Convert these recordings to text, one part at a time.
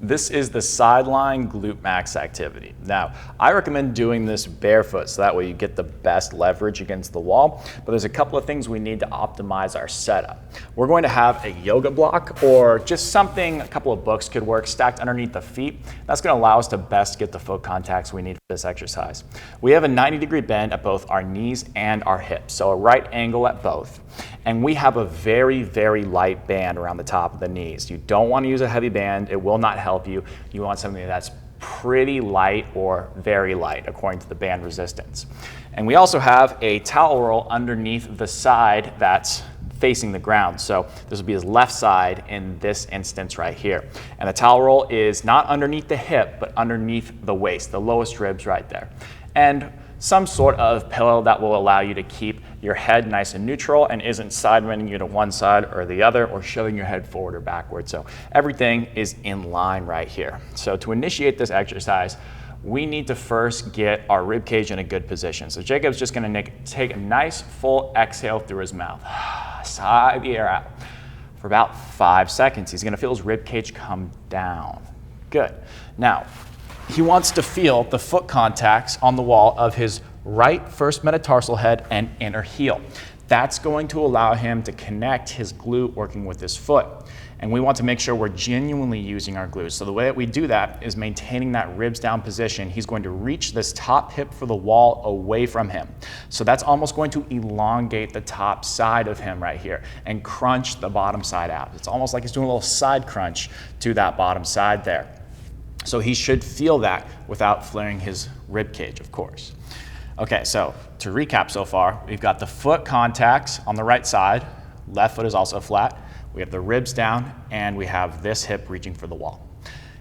This is the Sidelying Glute Max activity. Now, I recommend doing this barefoot so that way you get the best leverage against the wall, but there's a couple of things we need to optimize our setup. We're going to have a yoga block or just something, a couple of books could work, stacked underneath the feet. That's going to allow us to best get the foot contacts we need for this exercise. We have a 90-degree bend at both our knees and our hips, so a right angle at both. And we have a very, very light band around the top of the knees. You don't want to use a heavy band. It will not help you. You want something that's pretty light or very light according to the band resistance. And we also have a towel roll underneath the side that's facing the ground. So this will be his left side in this instance right here. And the towel roll is not underneath the hip, but underneath the waist, the lowest ribs right there. And some sort of pillow that will allow you to keep your head nice and neutral and isn't side-bending you to one side or the other or shoving your head forward or backward. So everything is in line right here. So to initiate this exercise, we need to first get our rib cage in a good position. So Jacob's just gonna take a nice full exhale through his mouth. Sigh the air out for about 5 seconds. He's gonna feel his rib cage come down. Good. Now, he wants to feel the foot contacts on the wall of his right first metatarsal head and inner heel. That's going to allow him to connect his glute working with his foot. And we want to make sure we're genuinely using our glutes. So the way that we do that is maintaining that ribs down position. He's going to reach this top hip for the wall away from him. So that's almost going to elongate the top side of him right here and crunch the bottom side out. It's almost like he's doing a little side crunch to that bottom side there. So he should feel that without flaring his rib cage, of course. Okay, so to recap so far, we've got the foot contacts on the right side. Left foot is also flat. We have the ribs down, and we have this hip reaching for the wall.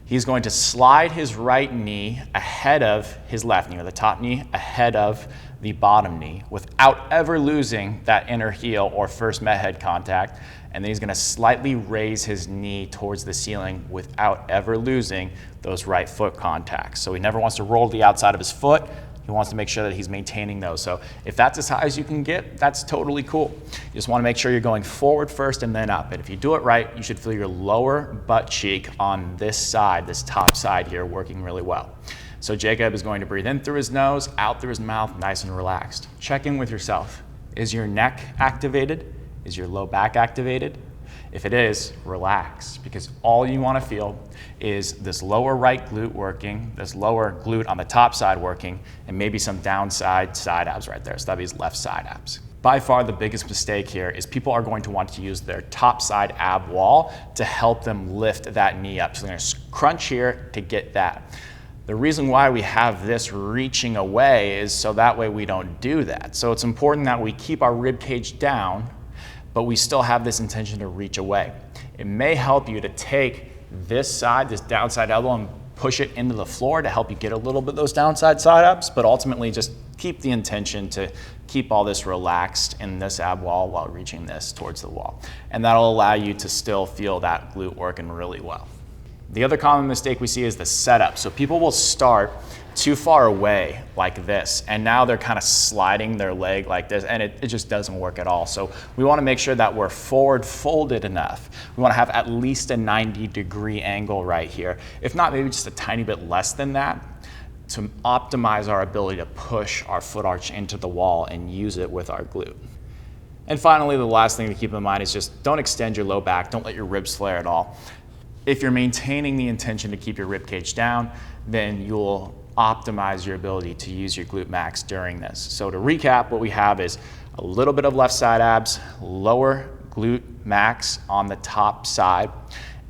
He's going to slide his right knee ahead of his left knee, or the top knee ahead of the bottom knee, without ever losing that inner heel or first met head contact. And then he's going to slightly raise his knee towards the ceiling without ever losing those right foot contacts. So he never wants to roll the outside of his foot. He wants to make sure that he's maintaining those. So if that's as high as you can get, that's totally cool. You just want to make sure you're going forward first and then up. And if you do it right, you should feel your lower butt cheek on this side, this top side here, working really well. So Jacob is going to breathe in through his nose, out through his mouth, nice and relaxed. Check in with yourself. Is your neck activated? Is your low back activated? If it is, relax, because all you want to feel is this lower right glute working, this lower glute on the top side working, and maybe some downside side abs right there. So that'd be his left side abs. By far the biggest mistake here is people are going to want to use their top side ab wall to help them lift that knee up. So they're going to crunch here to get that. The reason why we have this reaching away is so that way we don't do that. So it's important that we keep our rib cage down, but we still have this intention to reach away. It may help you to take this side, this downside elbow, and push it into the floor to help you get a little bit of those downside side abs, but ultimately just keep the intention to keep all this relaxed in this ab wall while reaching this towards the wall. And that'll allow you to still feel that glute working really well. The other common mistake we see is the setup. So people will start too far away like this, and now they're kind of sliding their leg like this, and it just doesn't work at all. So we want to make sure that we're forward folded enough. We want to have at least a 90-degree angle right here, if not maybe just a tiny bit less than that, to optimize our ability to push our foot arch into the wall and use it with our glute. And finally, the last thing to keep in mind is just don't extend your low back, don't let your ribs flare at all. If you're maintaining the intention to keep your rib cage down, then you'll optimize your ability to use your glute max during this. So to recap, what we have is a little bit of left side abs, lower glute max on the top side,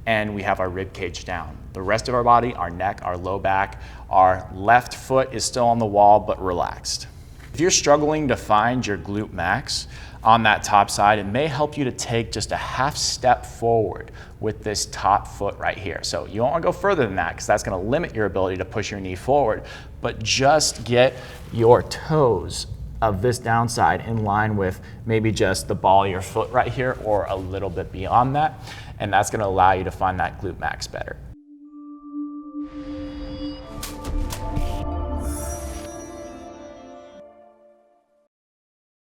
and we have our rib cage down. The rest of our body, our neck, our low back, our left foot is still on the wall but relaxed. If you're struggling to find your glute max on that top side, it may help you to take just a half step forward with this top foot right here. So you don't want to go further than that because that's going to limit your ability to push your knee forward, but just get your toes of this downside in line with maybe just the ball of your foot right here or a little bit beyond that, and that's going to allow you to find that glute max better.